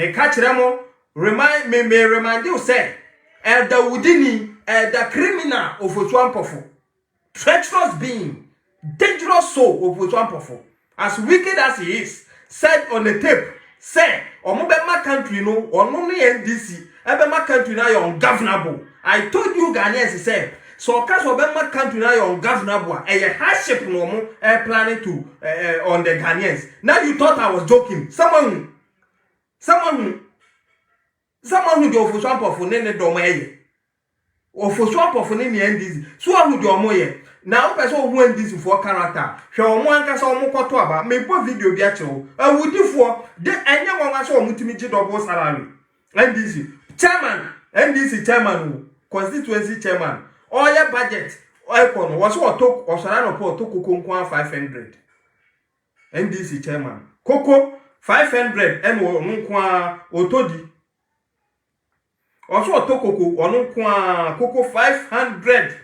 me catch them remind you say the Wudini the criminal of Oswampofo, treacherous being, dangerous soul of Oswampofo, as wicked as he is, said on the tape, say, or my country no, or no NDC, my country now you're ungovernable. I told you Ghanaians said, so cause my country now you're ungovernable, and a hardship no more planning to on the Ghanaians. Now you thought I was joking. Someone who the Oswampofo nene domaye. Ofoswampofo nene NDC. So who do omoye. Now person who NDC for character. Hwe omo ankasa omo kwoto aba. Me bo video bi a chewo. Awudifo de enye won so omo timi gi double salary. NDC chairman, NDC chairman, constituency chairman. Oye budget. Oye kono was what talk osara no po to koko nkwa 500. NDC chairman. Koko 500 and nkwa otodi. Also to koko onu kwa koko 500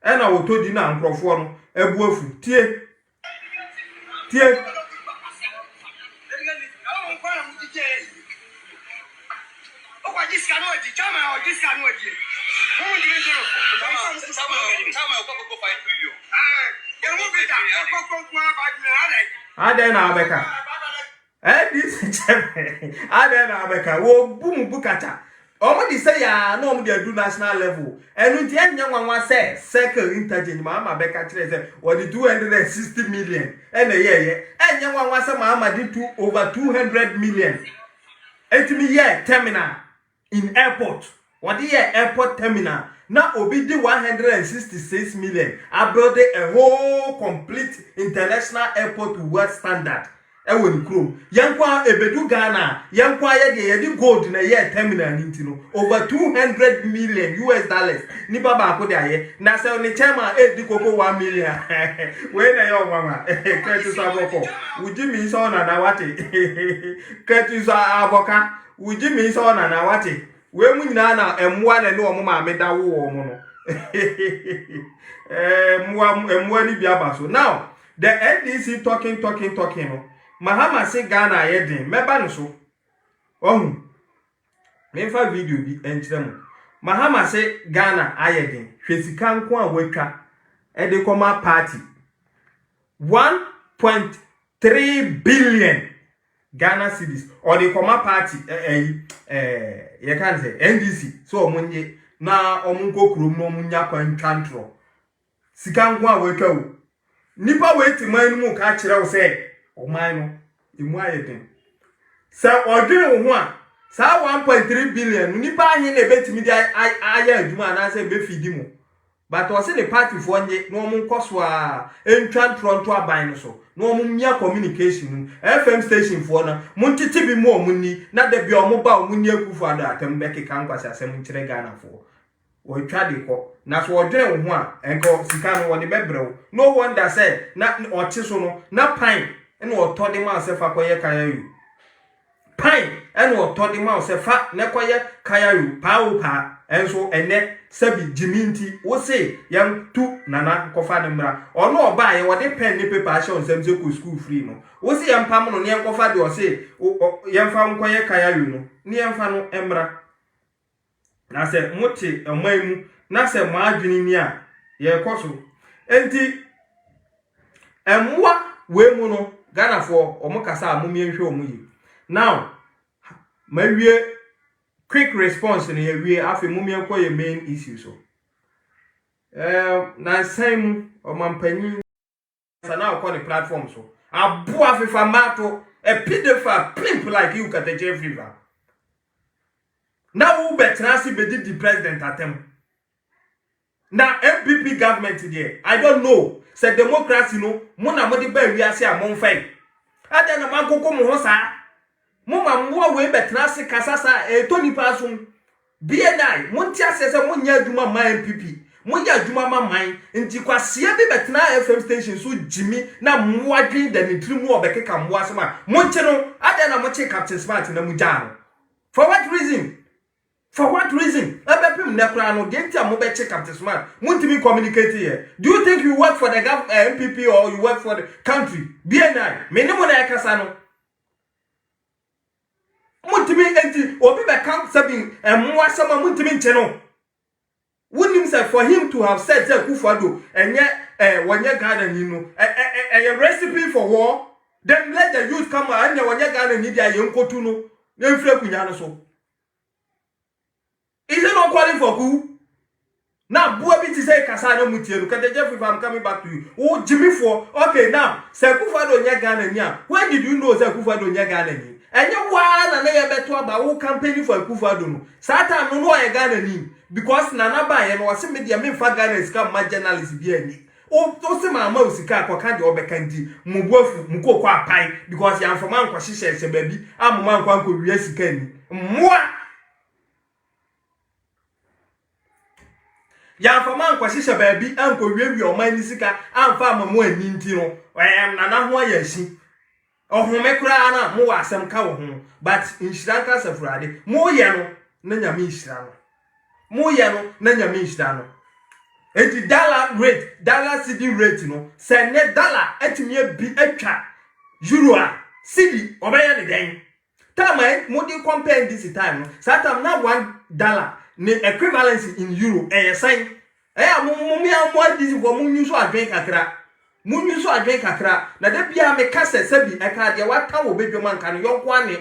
and I will told you now microphone ebuafu tie Adena Abeka this Adena Abeka wo boom bukata. Omodi say ya no omodi do national level. Enu nti enya nwanwa say circle interchange ma beka kire say what the 260 million. Ene ye enya nwanwa say ma di over 200 million. Etimi ye terminal in airport. What the airport terminal. Now obi di 166 million. I build a whole complete international airport to world standard. Ewen krom yankwa ebedu Ghana yankwa ye de gold na ye terminal nintino over 200 million US dollars ni baba akode aye na se oni chairman di koko 1 million we na yo mama ketu saboko ujimi so na wate ketu sa aboka ujimi so na wate we mu nyina na emwa na ne omo ma meda wo omo no emwa ni bia baso. Now the NDC talking no Mahama say Ghana yedin meba no so ohun me fa video bi enkyere mo Mahama say Ghana ayedin hwesika nko a watwa e de koma party 1.3 billion Ghana cedis or the koma party you can say NDC so omunye na omunko krom no omunya kwantwantro sika nko a watwa o nipa weti man mu ka kire wo say Omano, imu ayeten. Sa odwene wo ho a, sa 1.3 billion nipa ahin na betimi di aya adwuma na se be fidi mu. But o se the party for nye no omun koso a entwan tronto aban so. No omun mia communication FM station for na muntiti bi mu omunni na da bi omuba omunni akufu ado atem be keka nkwasa asem nkire Ghana for. O twa de ko na so odwene wo ho a enko sika no wo de bebrew. No wonder say na ote so no na pine ene otode ma se fa koye kaya yu pine ene otode ma se fa ne koye kaya yu pa wo pa enso ene sabi jiminti wo se yan tu nana kofa ne mra ono oba ye wo de pen ne paper a show nsem se ko school free no wo se yan pam no ne yan kofa de o se yan fa koye kaya yu no ne yan fa no emra na se muti omaimu na se mo adwini ni a ye koso enti emwa we mu no Ghana for omukasa amumie hwe omuyi. Now mawie quick response na yawie afi mumie ko ye main issue so na same omampanyi sana ko the platform so abu afifa mato a pidefa pimp like you kata Jeffriver. Now who betrasi be the president atem. Now MPP government there I don't know. Say democracy no mona modi ba wiase a monfai ada na mankoko mo ho sa mo mamwo we betrase kasasa to nipa so BNI monti asese monya adwuma ma MPP monya adwuma ma man nti kwase bi betna FM station so jimi na moadwen da ne trimu obekeka mo asema monche no ada na moche Captain Smart na mujano for what reason? For what reason? Ebepim nekra no de ntia mo be check Captain Smart. Muntimi communicate here. Do you think you work for the MPP or you work for the country? BNI. Me no na yakasa no. Muntimi enti obi be count sabin emwa sama muntimi nche no. Wouldn't say for him to have said Akufo-Addo enye wonye Ghana ni no a recipe for war. Then let the youth come and wonye Ghana ni dia yenkotu no. Nemfre kunya no so. Is it not calling for coup? Now, Buabi to say Kasano Mutielu, can Jeff if I'm coming back to you? Oh, Agyimifuo. Okay, now, Akufo-Addo Ghana nya. When did you know Akufo-Addo Ghana ni? And you one and they better about who campaigning for Akufo-Addo no. Satan no know Ghana ni because Nana Ba and was media me for Ghana is come my journalist be any. Oh, to say my mouse ka kandi obekanti mubofu muko kwa pai because ya from man kwa shisha baby am man kwa ko wiye sika ni. Mwa ya faman kwashisha baabi anko wiwi oman ni sika amfa amamu ani nti no nana ho ayashi ohome kura na mo wa asem ka wo ho but inshira nka safurade mo ye no na nyame inshira no mo ye no na nyame inshira no enti dollar cedi rate no se ne dollar atimi bi atwa euro a cedi obeye ne den time mo di compare this time no satam na $1 ne equivalence in euro sign mumia mo this for munyu so adwen kakra na da bia me kase sabi e ka de wata wo bedwom anka no yonko ane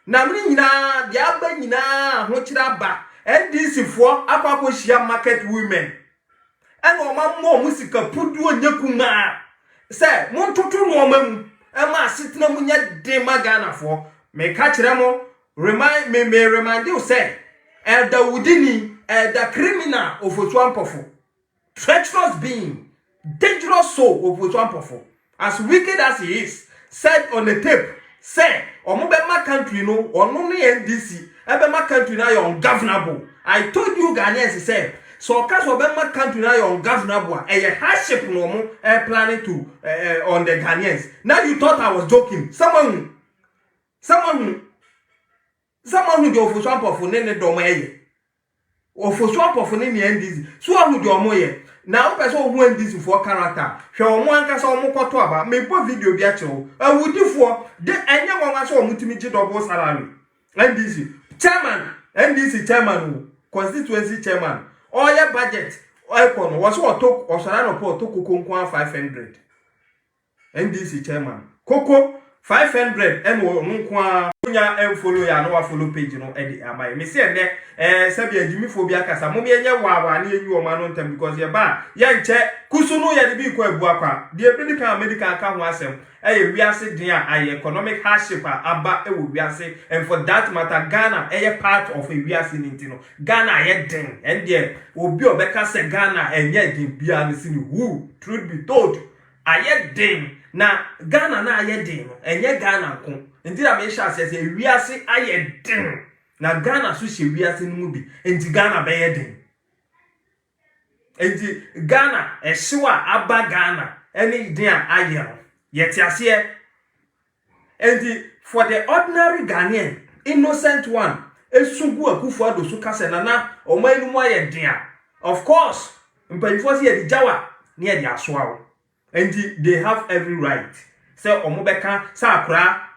na mni nyina de aba nyina ho kira ba NDC fo akwa hia market women eno ma musika pudu onyekuma se montoto no mamu e ma asetena munya de magana fo me ka kire mo remind you say the wudini the criminal of Otuampofo, treacherous being, dangerous soul of Otuampofo, as wicked as he is, said on the tape, say, Omobema country no, or no NDC, Ebema country now you're ungovernable. I told you Ghanaians said, so cause Obema country now you're ungovernable, and a hardship no more planning to on the Ghanaians. Now you thought I was joking. Someone who the Otuampofo nene domeye. Ofosuampofo ne NDC so ahu de omoye na o pese ohu NDC for character hwe omo ankasa omo kwoto aba me bo video bi a chewo awudifo de enye wonwa so omutimi gi double salary NDC chairman constituency chairman oye budget icon wo so otok osara no po otok koko 500 NDC chairman koko 500 nko nya follow ya no wa follow page no edi amai me se ne sabi Agyimifuo bi akasa mo me enye wa na enyu o ma no ntem because ye ba ye nche kusu no ye de bi ko abu akwa de medical aka ho asem wiase den a economic hardship aba wo wiase and for that matter Ghana part of a wiase ninti no Ghana ye den and there obi obeka se Ghana enye den bia ne sini who truth be told aye den na Ghana na aye den no enye Ghana ko ndira me sha se wiase aye den na Ghana so she wiase no mu bi enti Ghana be ye den enti Ghana ehyewa aba Ghana eni den aye no yeti ase enti for the ordinary Ghanaian innocent one esugu Akufo-Addo so kase na omanu mu aye den of course mpanifo se ye di jawa na ye di asoa enti they have every right say omobeka sa akra